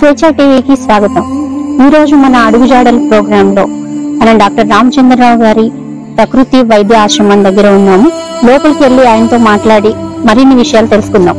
స్వేచ్ఛ టీవీకి స్వాగతం. ఈ రోజు మన అడుగుజాడల ప్రోగ్రామ్ లో మనం డాక్టర్ రామచంద్రరావు గారి ప్రకృతి వైద్య ఆశ్రమం దగ్గర ఉన్నాము. లోపలికి వెళ్లి ఆయనతో మాట్లాడి మరిన్ని విషయాలు తెలుసుకుందాం.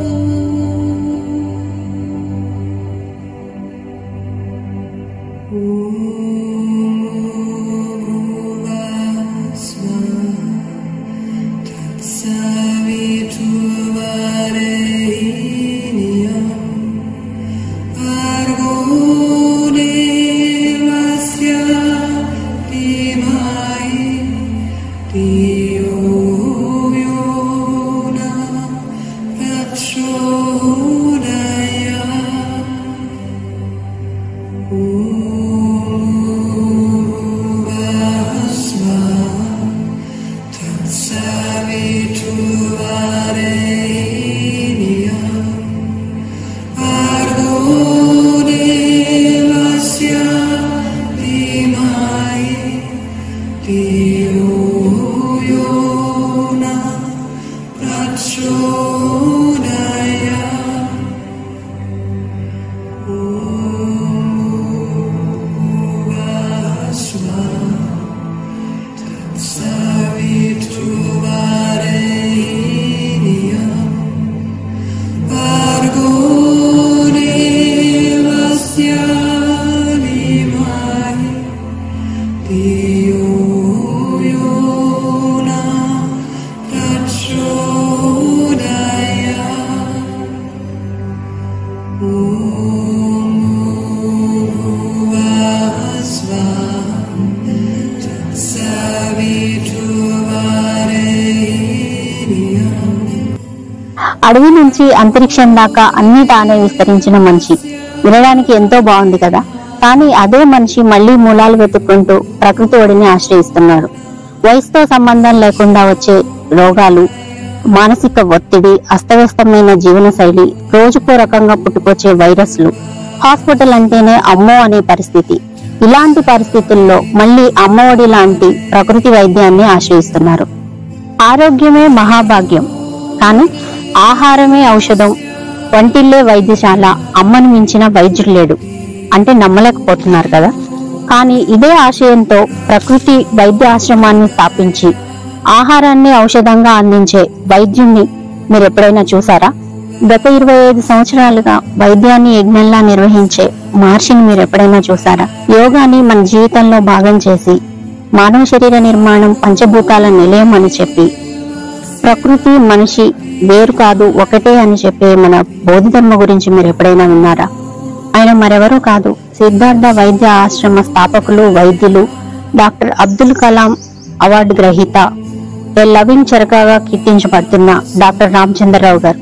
అడవి నుంచి అంతరిక్షం దాకా అన్ని తానే విస్తరించిన మనిషి వినడానికి ఎంతో బాగుంది కదా. కానీ అదే మనిషి మళ్లీ మూలాలు వెతుక్కుంటూ ప్రకృతి ఒడిని ఆశ్రయిస్తున్నాడు. వయసుతో సంబంధం లేకుండా వచ్చే రోగాలు, మానసిక ఒత్తిడి, అస్తవ్యస్తమైన జీవన శైలి, రోజుకో రకంగా పుట్టుకొచ్చే వైరస్లు, హాస్పిటల్ అంటేనే అమ్మో అనే పరిస్థితి. ఇలాంటి పరిస్థితుల్లో మళ్లీ అమ్మఒడి లాంటి ప్రకృతి వైద్యాన్ని ఆశ్రయిస్తున్నారు. ఆరోగ్యమే మహాభాగ్యం, కానీ ఆహారమే ఔషధం, వంటిల్లే వైద్యశాల, అమ్మను మించిన వైద్యుడు లేడు అంటే నమ్మలేకపోతున్నారు కదా. కానీ ఇదే ఆశయంతో ప్రకృతి వైద్య ఆశ్రమాన్ని స్థాపించి ఆహారాన్ని ఔషధంగా అందించే వైద్యుణ్ణి మీరు ఎప్పుడైనా చూసారా? గత 25 సంవత్సరాలుగా వైద్యాన్ని యజ్ఞంలా నిర్వహించే మహర్షిని మీరు ఎప్పుడైనా చూసారా? యోగాని మన జీవితంలో భాగం చేసి మానవ శరీర నిర్మాణం పంచభూతాల నిలయం అని చెప్పి ప్రకృతి మనిషి వేరు కాదు ఒకటే అని చెప్పే మన బోధిధర్మ గురించి మీరు ఎప్పుడైనా విన్నారా? ఆయన మరెవరూ కాదు, సిద్ధార్థ వైద్య ఆశ్రమ స్థాపకులు, వైద్యులు, డాక్టర్ అబ్దుల్ కలాం అవార్డు గ్రహీత, ఏ లవింగ్ చరకాగా కీర్తించబడుతున్న డాక్టర్ రామచంద్రరావు గారు.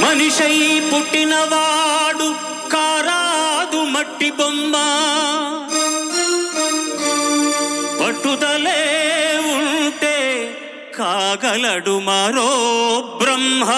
మనిషై పుట్టినవాడు కారాదు మట్టి బొమ్మ, పట్టుదలే ఉంటే కాగలడు మరో బ్రహ్మ.